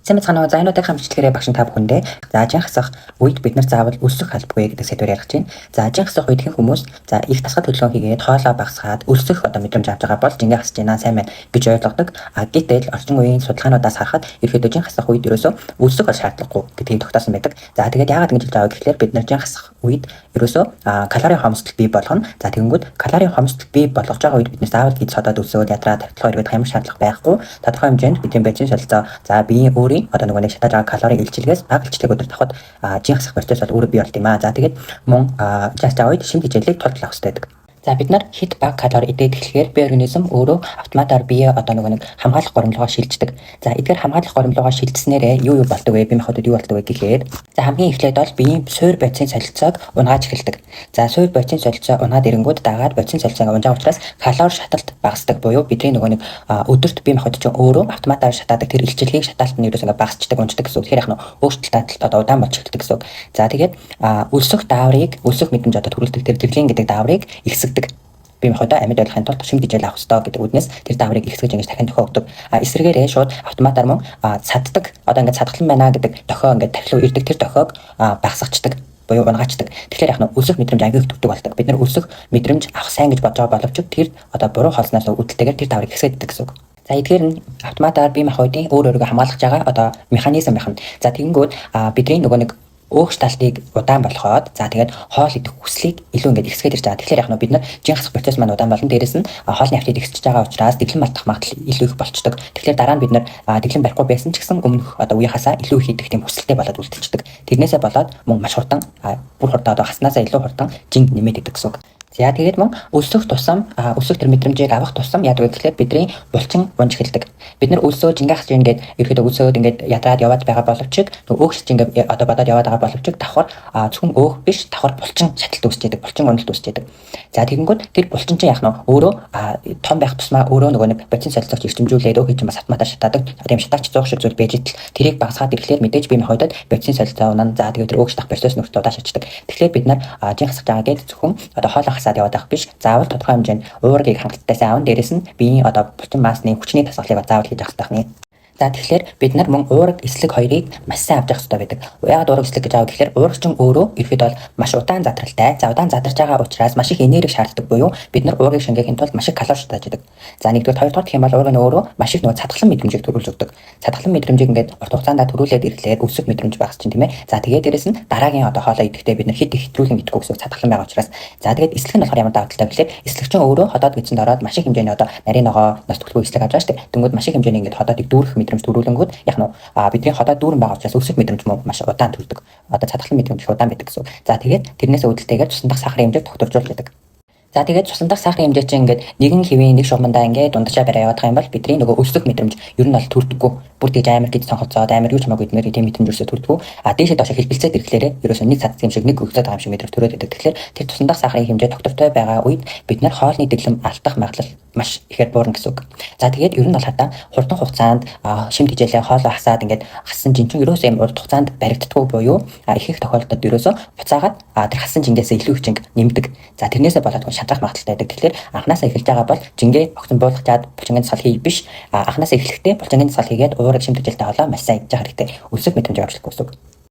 Сайн мэцхан за энэ удаагийн хамтлагаараа багш та бүхэндээ заажин хасах үед бид нар заавал өлсөх албагүй гэдэг сэдвээр ярих чинь. Заажин хасах үед хэн хүмүүс за их тасгал төлөвлөгөө хийгээд хоолоо багасгаад өлсөх мэдрэмж авч байгаа бол жингээ хасж байна сайн байна гэж ойлгодог. Гэтэл орчин үеийн судалгаануудаас харахад ерөөдөө жин хасах үед ерөөсөө өлсөх бол шаардлагагүй гэдгийг тогтоосон байдаг. За тэгээд яагаад ингэж байгаа гэхээр бид нар жин хасах үед ерөөсөө калорийн хомсдол бий болгоно. За тэгэнгүүт калорийн хомсдол бий болгож байгаа үед бид нар заавал гэж содод өлсөөл ядраа тавталгаа эргээд ямар шаардлага байхгүй. Тодорхой хэмжээнд бидний бензин солилцоо за биеийн өөрийн нэг шатаж байгаа калорийн илчилгээс бага илчлэг өдөр давхад жин хасах процесс бол өөрөө бий болт юм аа. За тэгээд мөн жаастаа үед шимт хичээлийг тулдлах хэрэгтэй байдаг. За бид нар хит бага калори идээд эхлэхээр бие организм өөрөө автоматар бие нэг хамгаалах горимлогоо шилждэг. За эдгээр хамгаалах горимлогоо шилжснээрээ юу болдог вэ? Бие махбодод юу болдог вэ гэхээр за хамгийн эхлээд бол биеийн суур бодисын солилцоог унааж эхэлдэг. За суур бодисын солилцоо унаад ирэнгүүт дагаад бодисын солилцоог унжаа учраас калори шаталт багасдаг буюу бидний нэг өдөрт бие махбод чинь өөрөө автоматар шатаадаг тэр илчилгээг шатаалт нь ерөөсөө багасчдаг унждаг гэсэн үг. Тэгэхээр өөрчлөлт удаан болж эхэлдэг гэсэн үг. За тэгээд өлсөх дааврыг өлсөх мэдрэмж төрүүлдэг тэр зэрлэн гэдэг дааврыг ихсэг бие махбодоо амьд байхын тулд шимт хичээл авах хэрэгтэй гэдэг үднээс тэр дааврыг ихсгэж ингэж дахин дохио өгдөг. Эсвэргээрээ шууд автоматар мөн цаддаг. Ингээд цадгалан байна гэдэг дохио ингээд тархилуу ирдэг тэр дохиог багасгачдаг буюу унгачдаг. Тэгэхээр өлсөх мэдрэмж аягүй их төвдөг болдог. Бид нар өлсөх мэдрэмж авах сайн гэж бодож байгаа боловч тэр буруу холсноос үүдэлтэйгээр тэр дааврыг ихсгэдэг гэсэн үг. За эдгээр нь автоматар бие махбодын өөрийгөө хамгаалж байгаа механизм байна. За тэгэнгүүт бидний нэг өөх талтыг удаан болгоод за тэгээд хоол идэх хүслийг илүү ингээд ихсгээд ирж байгаа. Тэгэхээр бид нар жин хасах процесс маань удаан болно. Дээрээс нь хоолны аппетит ихсэж байгаа учраас дэглэм мартах магадлал илүү их болчдөг. Тэгэхээр дараа нь бид нар дэглэм барихгүй байсан ч гэсэн өмнөх үеийнхаасаа илүү их идэх тийм хүсэлтэй болоод үлдчихдэг. Тэрнээсээ болоод мөн маш хурдан бүр хурдан хаснасаа илүү хурдан жин нэмээд идэг гэсэн үг. За тэгээд мөн өлсөх тусам өлсөх тэр мэдрэмжийг авах тусам яадаг вэ гэхээр бидний булчин унж эхэлдэг. Бид нар өлсөө жингээ хасж ингээд ерөөдөө өлсөөд ингээд ядраад яваад байгаа боловч өөхч ингээд бодоод яваад байгаа боловч давхар зөвхөн өөх биш давхар булчин шаталт үүсчээд булчин уналт үүсчээд. За тэгэнгүүт тэр булчин чинь өөрөө том байх тусмаа өөрөө нэг бодис солилцоогч эрчимжүүлээд өөх чинь бас автоматар шатаадаг. Тийм шатаач зуух шиг зүйл байж идэл тэрийг багасгаад ирэхлээр мэдээж бие махбодод бодис солилцоо унаа за тэгээд тэр өөхч дах процесс нөхцөл удаа шатдаг. Тэгэхээр бид нар жин хасах байгаа гэдэг зөвхөн хоолоо хасаад яваад байх биш заавал тодорхой хэмжээнд уургийг хангалттай сайн аван дээрээс нь биеийн булчин маасны хүчний тасгалыг заавал хийж авах хэрэгтэй. За тэгэхээр бид нар мөн уураг эслэг хоёрыг маш сайн авч явах хэрэгтэй байдаг. Яагаад уураг эслэг гэж аав гэхээр уурагч нь өөрөө ерөөд бол маш удаан задралтай. За удаан задарч байгаа учраас маш их энерги шаарддаг буюу бид нар уургийг шингээхийн тулд маш их калори шатааж байдаг. За нэгдүгээр хоёрдугаар гэх юм бол уураг нь өөрөө маш их цадгалан мэдрэмжийг төрүүлж өгдөг. Цадгалан мэдрэмжийг ингээд урт хугацаанд төрүүлээд ирэхлээр өлсөх мэдрэмж багасч чинь тийм ээ. За тэгээд дээрэс нь дараагийн хоолоо идэхдээ бид нар хэд их хэтрүүлэн идэхгүй гэсэн цадгалан байгаа учраас за тэгээд эслэг нь болохоор ямар даваа талтай гэхээр эслэгч нь өөрөө ходоод гидсэнд ороод маш их хэмжээний нарийн ногоо нас төлбөө эслэг авч байгаа шүү дээ. Тэнгүүд маш их хэмжээний ингээд ходоодыг дүүрэх мэдрэмж төрүүлэнгүүд бидний ходоод дүүрэн байгаа учраас өлсөх мэдрэмж маш удаан төрдөг. Цадгалан мэдрэмж удаан байдаг гэсэн. За тэгээд тэрнээс үүдэлтэйгээр цусан дах сахарын хэмжээг тогтворжуулж байдаг. За тэгээд цусан дах сахарын хэмжээ чинь ингээд нэгэн хэвийн нэг шугамдаа ингээд дундачаа бариа явах юм бол бидний өлсөх мэдрэмж ер нь бол төрдөггүй. Бүр тийж амар гэж сонхолцоод амар юу ч хамаагүй эдмэр тийм мэдрэмж өрсө төрдөггүй. Дээшээ доошоо хэлбэлцээд ирэхлээр ерөөсөө нэг цадц юм шиг нэг өгцөд байгаа юм шиг мэдрэмж төрөөд байдаг. Тэгэхээр тэр цусан дах сахарын хэмжээ тогтвортой байгаа үед бид нар хоолны дэглэм алдах магадлал маш ихээр буурна гэсэн үг. За тэгээд ер нь бол хурдан хугацаанд шимт хичээлээ хоолоо хасаад ингээд хассан жинчин ерөөсөө юм урт хугацаанд баригддаггүй буюу их тохиолдолд ерөөсөө буцаагаад тэр хассан жингээс илүү их жинг нэмдэг. За тэрнээсээ болоод шатрах магадлалтай байдаг. Тэгэхээр анханасаа эхэлж байгаа бол жингээ огцон буулгачаад булчингийн сал хий биш. Анханасаа эхлэхдээ булчингийн сал хийгээд уурыг шимт хичээлтэй хоолоо маш сайн идэж байгаа хэрэгтэй. Өлсөх мэдрэмж авчлах гэсэн үг.